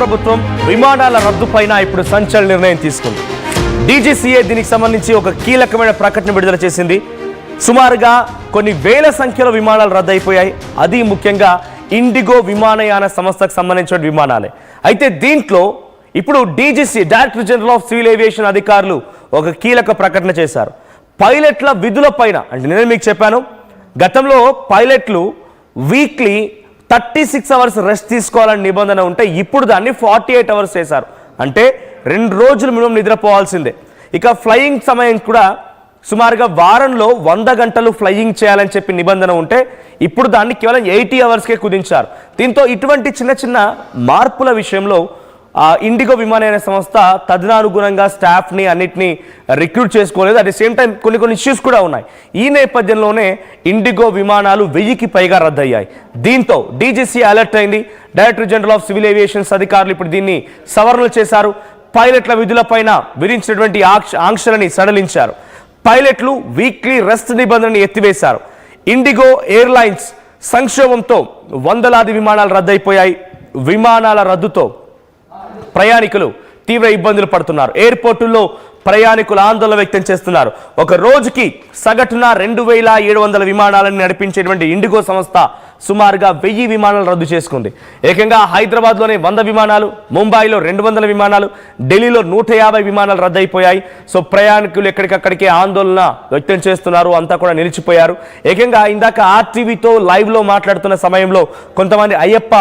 ప్రభుత్వం విమానాల రద్దుపైన ఇప్పుడు సంచలన నిర్ణయం తీసుకుంది. డీజీసీఏ దీనికి సంబంధించి ఒక కీలకమైన ప్రకటన విడుదల చేసింది. సుమారుగా కొన్ని వేల సంఖ్యలో విమానాలు రద్దయిపోయాయి. అది ముఖ్యంగా ఇండిగో విమానయాన సంస్థకు సంబంధించిన విమానాలే. అయితే దీంట్లో ఇప్పుడు DGC director general of civil aviation అధికారులు ఒక కీలక ప్రకటన చేశారు. పైలట్ల విధుల పైన, అంటే నేను మీకు చెప్పాను గతంలో పైలట్లు వీక్లీ 36 అవర్స్ రెస్ట్ తీసుకోవాలని నిబంధన ఉంటే ఇప్పుడు దాన్ని 48 అవర్స్ చేశారు. అంటే 2 రోజులు మినిమం నిద్రపోవాల్సిందే. ఇక ఫ్లయింగ్ సమయం కూడా సుమారుగా వారంలో 100 గంటలు ఫ్లయింగ్ చేయాలని చెప్పి నిబంధన ఉంటే ఇప్పుడు దాన్ని కేవలం 80 అవర్స్కే కుదించారు. దీంతో ఇటువంటి చిన్న చిన్న మార్పుల విషయంలో ఇండిగో విమానయాన సంస్థ తదనుగుణంగా స్టాఫ్ని అన్నిటినీ రిక్రూట్ చేసుకోలేదు. అట్ ది సేమ్ టైం కొన్ని ఇష్యూస్ కూడా ఉన్నాయి. ఈ నేపథ్యంలోనే ఇండిగో విమానాలు 1000కి పైగా రద్దయ్యాయి. దీంతో డీజీసీ అలర్ట్ అయింది. Director general of civil aviations అధికారులు ఇప్పుడు దీన్ని సవరణలు చేశారు. పైలట్ల విధులపైన విధించినటువంటి ఆంక్షలని సడలించారు. పైలట్లు వీక్లీ రెస్ట్ నిబంధనని ఎత్తివేశారు. ఇండిగో ఎయిర్లైన్స్ సంక్షోభంతో వందలాది విమానాలు రద్దయిపోయాయి. విమానాల రద్దుతో ప్రయాణికులు తీవ్ర ఇబ్బందులు పడుతున్నారు. ఎయిర్పోర్టుల్లో ప్రయాణికులు ఆందోళన వ్యక్తం చేస్తున్నారు. ఒక రోజుకి సగటున 2700 విమానాలను నడిపించేటువంటి ఇండిగో సంస్థ సుమారుగా 1000 విమానాలు రద్దు చేసుకుంది. ఏకంగా హైదరాబాద్లోనే 100 విమానాలు, ముంబైలో 200 విమానాలు, ఢిల్లీలో 150 విమానాలు రద్దయిపోయాయి. సో ప్రయాణికులు ఎక్కడికక్కడికే ఆందోళన వ్యక్తం చేస్తున్నారు. అంతా కూడా నిలిచిపోయారు. ఏకంగా ఇందాక ఆర్టీవీతో లైవ్లో మాట్లాడుతున్న సమయంలో కొంతమంది అయ్యప్ప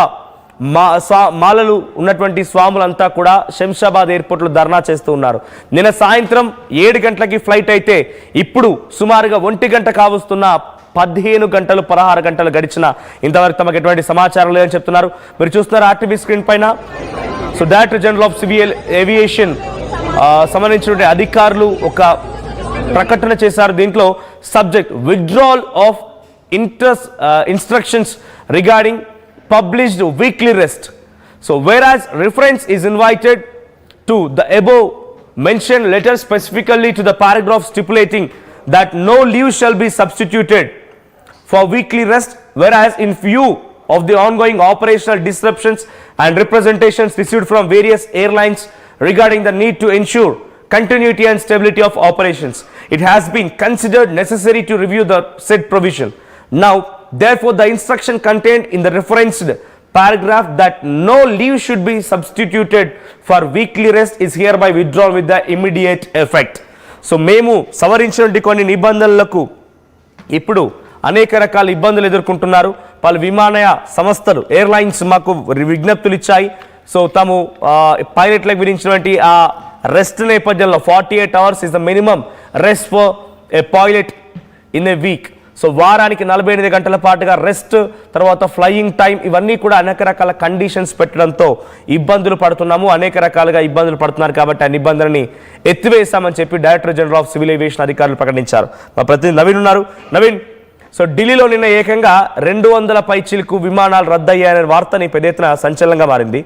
మాలలు ఉన్నటువంటి స్వాములంతా కూడా శంషాబాద్ ఎయిర్పోర్ట్లో ధర్నా చేస్తూ ఉన్నారు. నిన్న సాయంత్రం 7 గంటలకి ఫ్లైట్ అయితే ఇప్పుడు సుమారుగా 1 గంట కావస్తున్న 15 గంటలు 16 గంటలు గడిచిన ఇంతవరకు తమకు ఎటువంటి సమాచారం లేదని చెప్తున్నారు. మీరు చూస్తున్నారు ఆర్టీవీ స్క్రీన్ పైన. So director general of civil aviation సంబంధించిన అధికారులు ఒక ప్రకటన చేశారు. దీంట్లో subject withdrawal of instructions regarding published weekly rest. So whereas reference is invited to the above mentioned letter specifically to the paragraph stipulating that no leave shall be substituted for weekly rest, whereas in view of the ongoing operational disruptions and representations received from various airlines regarding the need to ensure continuity and stability of operations, it has been considered necessary to review the said provision. Now therefore the instruction contained in the referenced paragraph that no leave should be substituted for weekly rest is hereby withdrawn with the immediate effect. So మేము సవరించినటువంటి కొన్ని నిబంధనలకు ఇప్పుడు అనేక రకాల ఇబ్బందులు ఎదుర్కొంటున్నారు. పలు విమానయాన సంస్థలు ఎయిర్లైన్స్ మాకు విజ్ఞప్తులు ఇచ్చాయి. సో తాము పైలట్లకు విధించినటువంటి ఆ రెస్ట్ నేపథ్యంలో 48 hours is the minimum rest for a pilot in a week. So వారానికి 48 గంటల పాటుగా రెస్ట్, తర్వాత ఫ్లయింగ్ టైం, ఇవన్నీ కూడా అనేక రకాల కండిషన్స్ పెట్టడంతో ఇబ్బందులు పడుతున్నాము. అనేక రకాలుగా ఇబ్బందులు పడుతున్నారు కాబట్టి ఆ నిబంధనని ఎత్తివేశామని చెప్పి director general of civil aviation అధికారులు ప్రకటించారు. మా ప్రతినిధి నవీన్ ఉన్నారు. నవీన్, సో ఢిల్లీలో నిన్న ఏకంగా 200 పైచిలకు విమానాలు రద్దయ్యాయనే వార్తని పెద్ద ఎత్తున సంచలనంగా మారింది.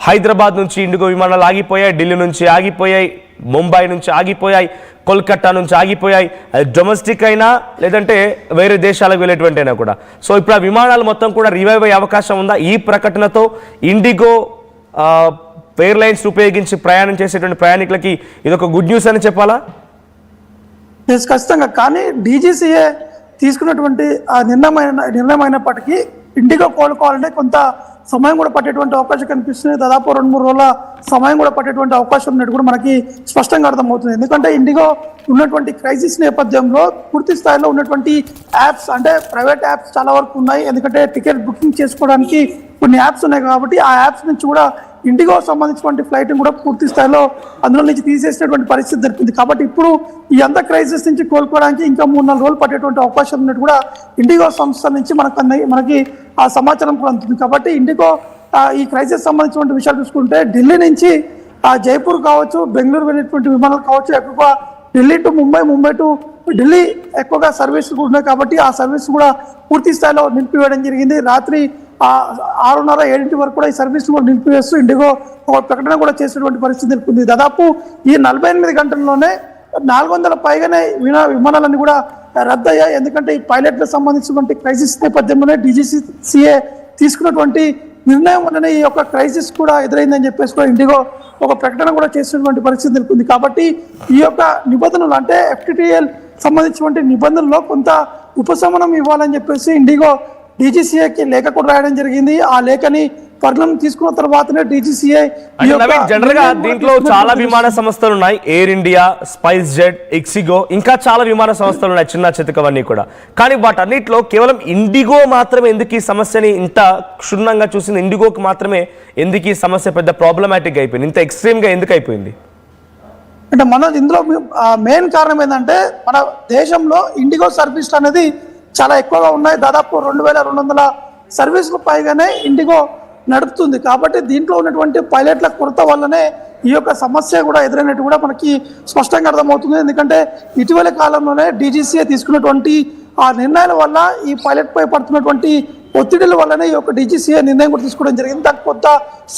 హైదరాబాద్ నుంచి ఇండిగో విమానాలు ఆగిపోయాయి, ఢిల్లీ నుంచి ఆగిపోయాయి, ముంబై నుంచి ఆగిపోయాయి, కోల్కతా నుంచి ఆగిపోయాయి. డొమెస్టిక్ అయినా లేదంటే వేరే దేశాలకు వెళ్ళేటువంటి అయినా కూడా. సో ఇప్పుడు ఆ విమానాలు మొత్తం కూడా రివైవ్ అయ్యే అవకాశం ఉందా? ఈ ప్రకటనతో ఇండిగో ఎయిర్లైన్స్ ఉపయోగించి ప్రయాణం చేసేటువంటి ప్రయాణికులకి ఇదొక గుడ్ న్యూస్ అని చెప్పాలా? ఖచ్చితంగా. కానీ డీజీసీఏ తీసుకున్నటువంటి ఆ నిర్ణయం అయినప్పటికీ ఇండిగో కోలుకోవాలంటే కొంత సమయం కూడా పట్టేటువంటి అవకాశం కనిపిస్తుంది. దాదాపు 2-3 రోజుల సమయం కూడా పట్టేటువంటి అవకాశం ఉన్నట్టు కూడా మనకి స్పష్టంగా అర్థమవుతుంది. ఎందుకంటే ఇండిగో ఉన్నటువంటి క్రైసిస్ నేపథ్యంలో పూర్తి స్థాయిలో ఉన్నటువంటి యాప్స్, అంటే ప్రైవేట్ యాప్స్ చాలా వరకు ఉన్నాయి. ఎందుకంటే టికెట్ బుకింగ్ చేసుకోవడానికి కొన్ని యాప్స్ ఉన్నాయి కాబట్టి ఆ యాప్స్ నుంచి కూడా ఇండిగో సంబంధించినటువంటి ఫ్లైట్ని కూడా పూర్తి స్థాయిలో అందులో నుంచి తీసేసినటువంటి పరిస్థితి జరిగింది. కాబట్టి ఇప్పుడు ఈ అంత క్రైసిస్ నుంచి కోలుకోవడానికి ఇంకా 3-4 రోజులు పట్టేటువంటి అవకాశం ఉన్నట్టు కూడా ఇండిగో సంస్థ నుంచి మనకి ఆ సమాచారం కూడా అందుతుంది. కాబట్టి ఇండిగో ఈ క్రైసిస్ సంబంధించినటువంటి విషయాలు చూసుకుంటే ఢిల్లీ నుంచి జైపూర్ కావచ్చు, బెంగళూరు వెళ్ళేటువంటి విమానాలు కావచ్చు, ఎక్కువగా ఢిల్లీ టు ముంబై టు ఢిల్లీ ఎక్కువగా సర్వీసులు ఉన్నాయి. కాబట్టి ఆ సర్వీస్ కూడా పూర్తి స్థాయిలో నిలిపివేయడం జరిగింది. రాత్రి 6:30-7 వరకు కూడా ఈ సర్వీస్ కూడా నిలిపివేస్తూ ఇండిగో ఒక ప్రకటన కూడా చేసినటువంటి పరిస్థితి నెలకొంది. దాదాపు ఈ 48 గంటల్లోనే 400 పైగానే విమానాలన్నీ కూడా రద్దయ్యాయి. ఎందుకంటే ఈ పైలట్లకు సంబంధించినటువంటి క్రైసిస్ నేపథ్యంలోనే డీజీసీఏ తీసుకున్నటువంటి నిర్ణయం వల్లనే ఈ యొక్క క్రైసిస్ కూడా ఎదురైందని చెప్పేసి కూడా ఇండిగో ఒక ప్రకటన కూడా చేసినటువంటి పరిస్థితి నెలకొంది. కాబట్టి ఈ యొక్క నిబంధనలు అంటే FTTL సంబంధించినటువంటి నిబంధనల్లో కొంత ఉపశమనం ఇవ్వాలని చెప్పేసి ఇండిగో DGCAకి లేఖ కూడా రాయడం జరిగింది. ఆ లేఖని పరిగణన తీసుకున్న తర్వాతనే DGCA జనరల్ గా దీంట్లో చాలా విమాన సంస్థలు ఉన్నాయి. Air India, spice jet, ixigo, ఇంకా చాలా విమాన సంస్థలు ఉన్నాయి, చిన్న చితకవన్నీ కూడా. కానీ వాటన్నిటిలో కేవలం ఇండిగో మాత్రమే ఎందుకు ఈ సమస్యని ఇంత క్షుణ్ణంగా చూసింది? ఇండిగోకి మాత్రమే ఎందుకు ఈ సమస్య పెద్ద ప్రాబ్లమాటిక్ అయిపోయింది, ఇంత ఎక్స్ట్రీమ్ గా ఎందుకు అయిపోయింది? అంటే మన ఇందులో మెయిన్ కారణం ఏంటంటే మన దేశంలో ఇండిగో సర్వీస్ అనేది చాలా ఎక్కువగా ఉన్నాయి. దాదాపు 2200 సర్వీసులు పైగానే ఇండిగో నడుపుతుంది. కాబట్టి దీంట్లో ఉన్నటువంటి పైలట్ల కొరత వల్లనే ఈ యొక్క సమస్య కూడా ఎదురైనట్టు కూడా మనకి స్పష్టంగా అర్థమవుతుంది. ఎందుకంటే ఇటీవల కాలంలోనే DGCA తీసుకున్నటువంటి ఆ నిర్ణయాల వల్ల ఈ పైలట్ పై పడుతున్నటువంటి ఒత్తిడిల వల్లనే ఈ యొక్క DGCA నిర్ణయం కూడా తీసుకోవడం జరిగింది. దానికి కొంత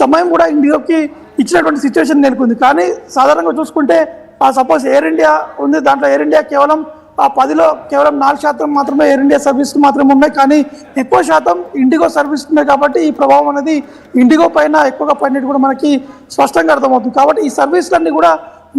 సమయం కూడా ఇండియాకి ఇచ్చినటువంటి సిచ్యువేషన్ నెలకొంది. కానీ సాధారణంగా చూసుకుంటే సపోజ్ ఎయిర్ ఇండియా ఉంది, దాంట్లో ఎయిర్ ఇండియా కేవలం 10లో కేవలం 4% మాత్రమే ఎయిర్ ఇండియా సర్వీసులు మాత్రమే ఉన్నాయి. కానీ ఎక్కువ శాతం ఇండిగో సర్వీస్ ఉన్నాయి. కాబట్టి ఈ ప్రభావం అనేది ఇండిగో పైన ఎక్కువగా పడినట్టు కూడా మనకి స్పష్టంగా అర్థమవుతుంది. కాబట్టి ఈ సర్వీసులన్నీ కూడా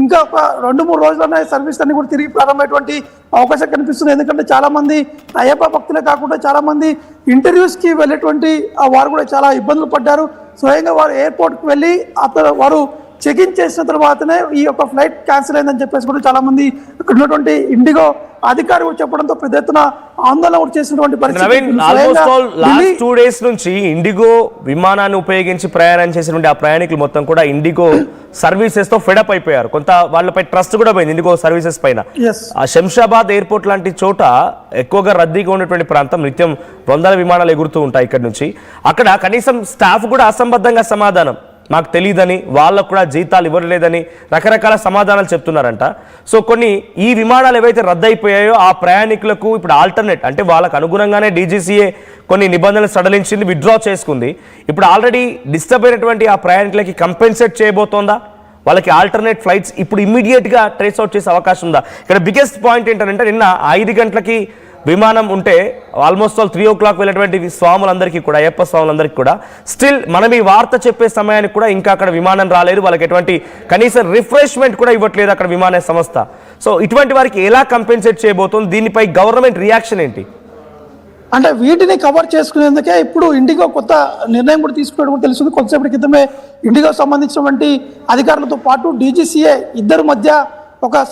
ఇంకా ఒక 2-3 రోజుల్లోనే సర్వీసులన్నీ కూడా తిరిగి ప్రారంభమయ్యేటువంటి అవకాశం కనిపిస్తుంది. ఎందుకంటే చాలామంది అయ్యప్ప భక్తులే కాకుండా చాలామంది ఇంటర్వ్యూస్కి వెళ్ళేటువంటి వారు కూడా చాలా ఇబ్బందులు పడ్డారు. స్వయంగా వారు ఎయిర్పోర్ట్కి వెళ్ళి వారు చెకింగ్ చేసిన తర్వాతనే ఈ యొక్క ఫ్లైట్ క్యాన్సిల్ అయిందని చెప్పేసి కూడా చాలా మంది ఇక్కడ ఉన్నటువంటి ఇండిగో అధికారులు చెప్పడంతో పెద్ద ఎత్తున ఆందోళన కూడా చేసినటువంటి లాస్ట్ 2 days నుంచి ఇండిగో విమానాన్ని ఉపయోగించి ప్రయాణం చేసినటువంటి ఆ ప్రయాణికులు మొత్తం కూడా ఇండిగో సర్వీసెస్ తో ఫెడప్ అయిపోయారు. కొంత వాళ్ళపై ట్రస్ట్ కూడా పోయింది ఇండిగో సర్వీసెస్ పైన. ఆ శంషాబాద్ ఎయిర్పోర్ట్ లాంటి చోట ఎక్కువగా రద్దీగా ఉన్నటువంటి ప్రాంతం, నిత్యం 100 విమానాలు ఎగురుతూ ఉంటాయి ఇక్కడ నుంచి. అక్కడ కనీసం స్టాఫ్ కూడా అసంబద్ధంగా సమాధానం, మాకు తెలియదని, వాళ్ళకు కూడా జీతాలు ఇవ్వలేదని రకరకాల సమాధానాలు చెప్తున్నారంట. సో కొన్ని ఈ విమానాలు ఏవైతే రద్దయిపోయాయో ఆ ప్రయాణికులకు ఇప్పుడు ఆల్టర్నేట్ అంటే వాళ్ళకు అనుగుణంగానే DGCA కొన్ని నిబంధనలు సడలించింది, విత్డ్రా చేసుకుంది. ఇప్పుడు ఆల్రెడీ డిస్టర్బ్ అయినటువంటి ఆ ప్రయాణికులకి కంపెన్సేట్ చేయబోతోందా? వాళ్ళకి ఆల్టర్నేట్ ఫ్లైట్స్ ఇప్పుడు ఇమ్మీడియట్గా ట్రేస్ అవుట్ చేసే అవకాశం ఉందా? ఇక్కడ బిగ్గెస్ట్ పాయింట్ ఏంటంటే నిన్న 5 గంటలకి విమానం ఉంటే ఆల్మోస్ట్ 3 o'clock వెళ్ళేటువంటి స్వాములందరికీ కూడా, అయ్యప్ప స్వాములందరికీ కూడా స్టిల్ మనం ఈ వార్త చెప్పే సమయానికి కూడా ఇంకా అక్కడ విమానం రాలేదు. వాళ్ళకి ఎటువంటి కనీసం రిఫ్రెష్మెంట్ కూడా ఇవ్వట్లేదు అక్కడ విమాన సంస్థ. సో ఇటువంటి వారికి ఎలా కంపెన్సేట్ చేయబోతుంది? దీనిపై గవర్నమెంట్ రియాక్షన్ ఏంటి? అంటే వీటిని కవర్ చేసుకునేందుకే ఇప్పుడు ఇండిగో కొత్త నిర్ణయం కూడా తీసుకున్నట్టు కూడా తెలుస్తుంది. కొంతసేపటి క్రితమే ఇండిగో సంబంధించినటువంటి అధికారులతో పాటు DGCA ఇద్దరి మధ్య ఒక